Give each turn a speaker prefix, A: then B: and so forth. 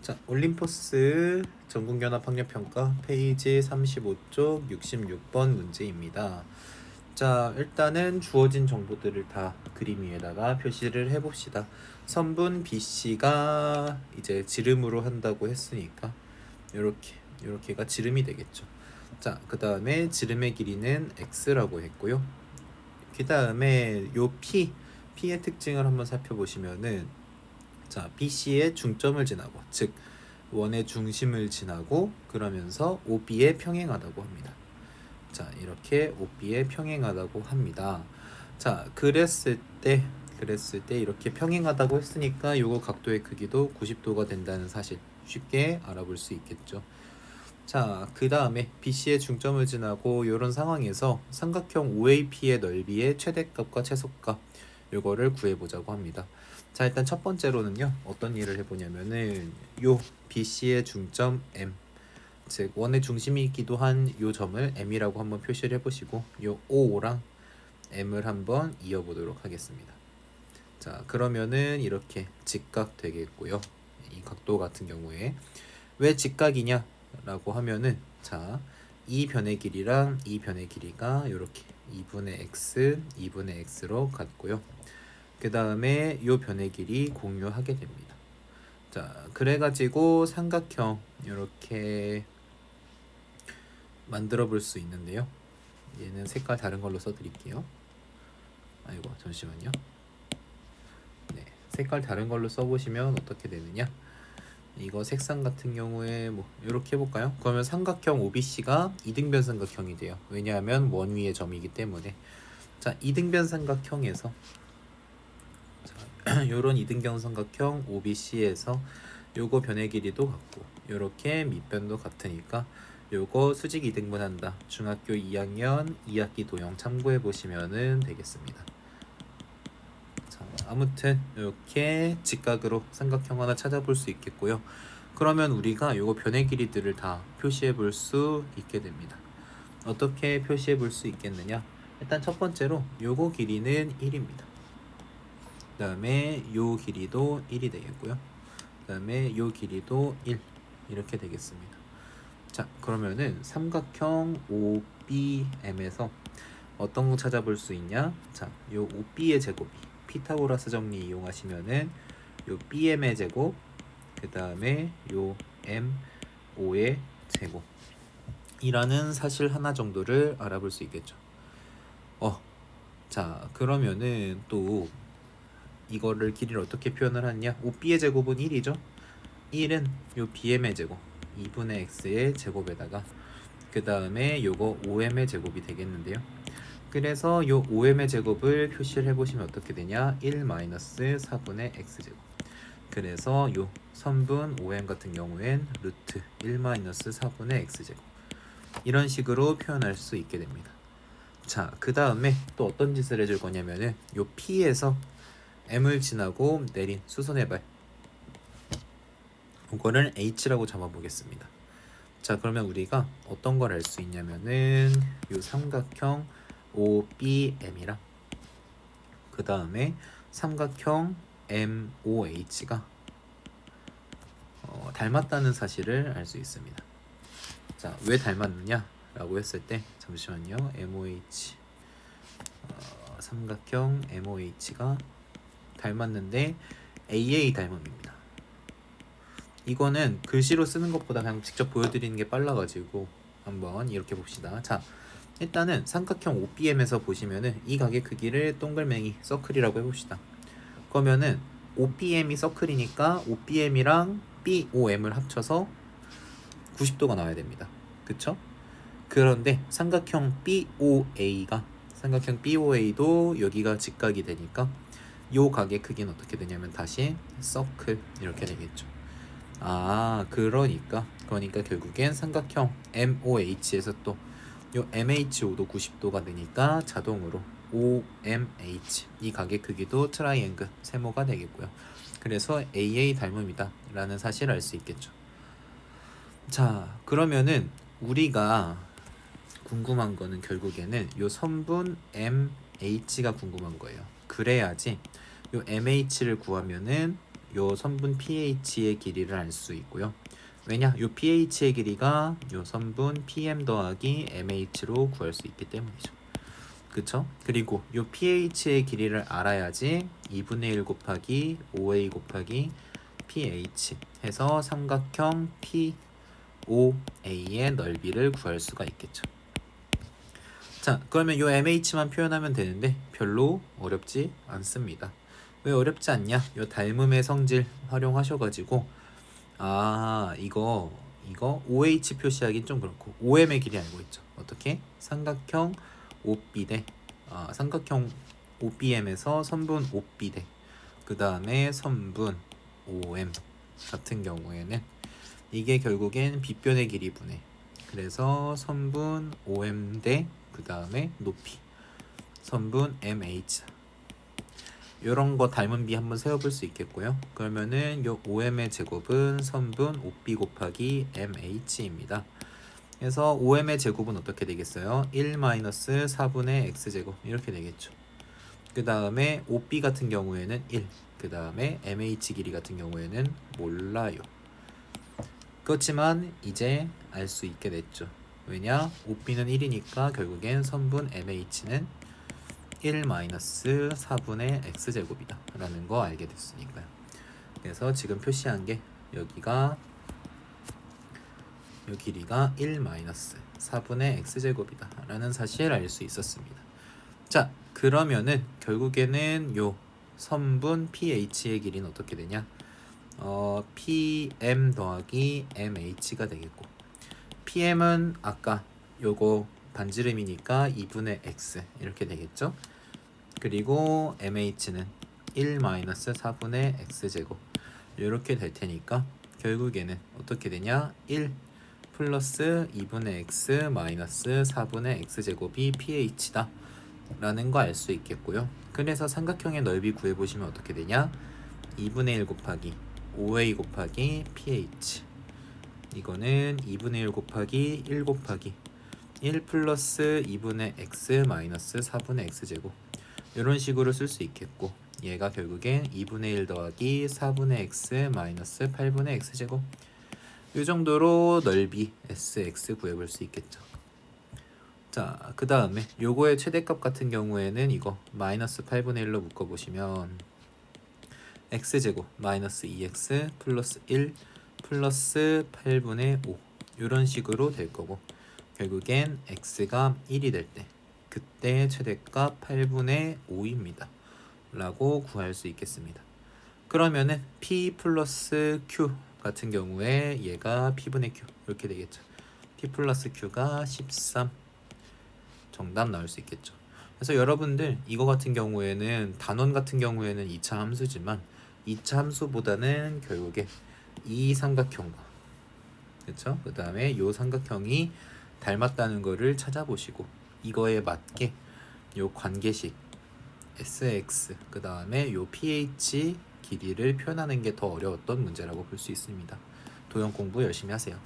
A: 자, 올림포스 전국연합학력평가 페이지 35쪽 66번 문제입니다. 자, 일단은 주어진 정보들을 다 그림 위에다가 표시를 해봅시다. 선분 BC가 이제 지름으로 한다고 했으니까 요렇게가 지름이 되겠죠. 자, 그 다음에 지름의 길이는 x라고 했고요. 그 다음에 요 P의 특징을 한번 살펴보시면은, 자, BC의 중점을 지나고, 즉 원의 중심을 지나고 그러면서 OB에 평행하다고 합니다. 자, 이렇게 OB에 평행하다고 합니다. 자, 그랬을 때 이렇게 평행하다고 했으니까 요거 각도의 크기도 90도가 된다는 사실 쉽게 알아볼 수 있겠죠. 자, 그 다음에 BC의 중점을 지나고 이런 상황에서 삼각형 OAP의 넓이의 최대값과 최소값 요거를 구해보자고 합니다. 자, 일단 첫 번째로는요, 어떤 일을 해보냐면은 요 BC의 중점 M, 즉 원의 중심이기도 한 요 점을 M이라고 한번 표시를 해보시고 요 O랑 M을 한번 이어보도록 하겠습니다. 자, 그러면은 이렇게 직각 되겠고요. 이 각도 같은 경우에 왜 직각이냐 라고 하면은, 자, 이 변의 길이랑 이 변의 길이가 이렇게 2분의 x로 같고요. 그 다음에 요 변의 길이 공유하게 됩니다. 자, 그래가지고 삼각형 이렇게 만들어 볼 수 있는데요. 얘는 색깔 다른 걸로 써드릴게요. 아이고, 잠시만요. 네, 색깔 다른 걸로 써보시면 어떻게 되느냐, 이거 색상 같은 경우에 뭐 이렇게 해볼까요? 그러면 삼각형 OBC가 이등변 삼각형이 돼요. 왜냐하면 원 위의 점이기 때문에. 자, 이등변 삼각형에서 요런 이등변 삼각형 OBC에서 요거 변의 길이도 같고 요렇게 밑변도 같으니까 요거 수직 이등분한다. 중학교 2학년 2학기 도형 참고해 보시면 되겠습니다. 자, 아무튼 이렇게 직각으로 삼각형 하나 찾아볼 수 있겠고요. 그러면 우리가 요거 변의 길이들을 다 표시해 볼 수 있게 됩니다. 어떻게 표시해 볼 수 있겠느냐? 일단 첫 번째로 요거 길이는 1입니다. 그 다음에 요 길이도 1이 되겠고요. 그 다음에 요 길이도 1 이렇게 되겠습니다. 자, 그러면은 삼각형 OBM에서 어떤 거 찾아볼 수 있냐? 자, 요 OB의 제곱이 피타고라스 정리 이용하시면은 요 BM의 제곱, 그 다음에 요 MO의 제곱 이라는 사실 하나 정도를 알아볼 수 있겠죠. 자, 그러면은 또 이거를 길이를 어떻게 표현을 하느냐? OB의 제곱은 1이죠. 1은 요 BM의 제곱 2분의 x의 제곱에다가 그 다음에 요거 5m의 제곱이 되겠는데요. 그래서 요 5m의 제곱을 표시를 해보시면 어떻게 되냐? 1-4분의 x제곱. 그래서 요 선분 5m 같은 경우엔 루트 1-4분의 x제곱 이런 식으로 표현할 수 있게 됩니다. 자, 그 다음에 또 어떤 짓을 해줄 거냐면은 요 P에서 M을 지나고 내린 수선의 발, 이거를 H라고 잡아보겠습니다. 자, 그러면 우리가 어떤 걸 알 수 있냐면은 요 삼각형 OBM이랑 그 다음에 삼각형 MOH가 닮았다는 사실을 알 수 있습니다. 자, 왜 닮았느냐 라고 했을 때, 잠시만요. MOH 삼각형 MOH가 닮았는데 AA 닮음입니다. 이거는 글씨로 쓰는 것보다 그냥 직접 보여드리는 게 빨라가지고 한번 이렇게 봅시다. 자, 일단은 삼각형 OBM에서 보시면은 이 각의 크기를 동글맹이 서클이라고 해봅시다. 그러면은 OBM이 서클이니까 OBM이랑 BOM을 합쳐서 90도가 나와야 됩니다. 그쵸? 그런데 삼각형 BOA도 여기가 직각이 되니까 요 각의 크기는 어떻게 되냐면 다시 서클 이렇게 되겠죠. 아, 그러니까 결국엔 삼각형 MOH에서 또 요 MHO도 90도가 되니까 자동으로 OMH 이 각의 크기도 트라이앵글 세모가 되겠고요. 그래서 AA 닮음이다 라는 사실을 알 수 있겠죠. 자, 그러면은 우리가 궁금한 거는 결국에는 요 선분 MH가 궁금한 거예요. 그래야지 요 MH를 구하면은 요 선분 pH의 길이를 알 수 있고요. 왜냐? 요 pH의 길이가 요 선분 pm 더하기 mh로 구할 수 있기 때문이죠. 그쵸? 그리고 요 pH의 길이를 알아야지 2분의 1 곱하기 5a 곱하기 pH 해서 삼각형 POA의 넓이를 구할 수가 있겠죠. 자, 그러면 요 MH만 표현하면 되는데 별로 어렵지 않습니다. 왜 어렵지 않냐? 요 닮음의 성질 활용하셔가지고 이거 OH 표시하긴 좀 그렇고 OM의 길이 알고 있죠. 어떻게? 삼각형 OB 대 삼각형 OBM에서 선분 OB 대 그 다음에 선분 OM 같은 경우에는 이게 결국엔 빗변의 길이 분해. 그래서 선분 OM 대 그 다음에 높이 선분 MH 요런 거 닮은 비 한번 세워볼 수 있겠고요. 그러면은 요 OM의 제곱은 선분 OB 곱하기 MH입니다. 그래서 OM의 제곱은 어떻게 되겠어요? 1-4분의 X제곱 이렇게 되겠죠. 그 다음에 OB 같은 경우에는 1, 그 다음에 MH 길이 같은 경우에는 몰라요. 그렇지만 이제 알 수 있게 됐죠. 왜냐? OB는 1이니까 결국엔 선분 MH는 1-4분의 X제곱이다 라는 거 알게 됐으니까요. 그래서 지금 표시한 게 여기가 요 길이가 1-4분의 X제곱이다 라는 사실을 알 수 있었습니다. 자, 그러면은 결국에는 요 선분 pH의 길이는 어떻게 되냐? PM 더하기 MH가 되겠고 PM은 아까 요거 반지름이니까 2분의 X 이렇게 되겠죠? 그리고 MH는 1-4분의 X제곱 이렇게 될 테니까 결국에는 어떻게 되냐? 1 플러스 2분의 X 마이너스 4분의 X제곱이 pH다 라는 거 알 수 있겠고요. 그래서 삼각형의 넓이 구해보시면 어떻게 되냐? 2분의 1 곱하기 5a 곱하기 pH 이거는 2분의 1 곱하기 1 곱하기 1 플러스 2분의 x 마이너스 4분의 x제곱 이런 식으로 쓸 수 있겠고 얘가 결국엔 2분의 1 더하기 4분의 x 마이너스 8분의 x제곱 이 정도로 넓이 sx 구해볼 수 있겠죠. 자, 그 다음에 요거의 최대값 같은 경우에는 이거 마이너스 8분의 1로 묶어보시면 x제곱 마이너스 2x 플러스 1 플러스 8분의 5 이런 식으로 될 거고 결국엔 x가 1이 될 때 그때 최대값 8분의 5입니다 라고 구할 수 있겠습니다. 그러면은 p 플러스 q 같은 경우에 얘가 p분의 q 이렇게 되겠죠. p 플러스 q가 13 정답 나올 수 있겠죠. 그래서 여러분들 이거 같은 경우에는 단원 같은 경우에는 2차 함수지만 2차 함수보다는 결국에 이 삼각형과 그쵸? 그 다음에 요 삼각형이 닮았다는 거를 찾아보시고 이거에 맞게 요 관계식 SX 그 다음에 요 pH 길이를 표현하는 게 더 어려웠던 문제라고 볼 수 있습니다. 도형 공부 열심히 하세요.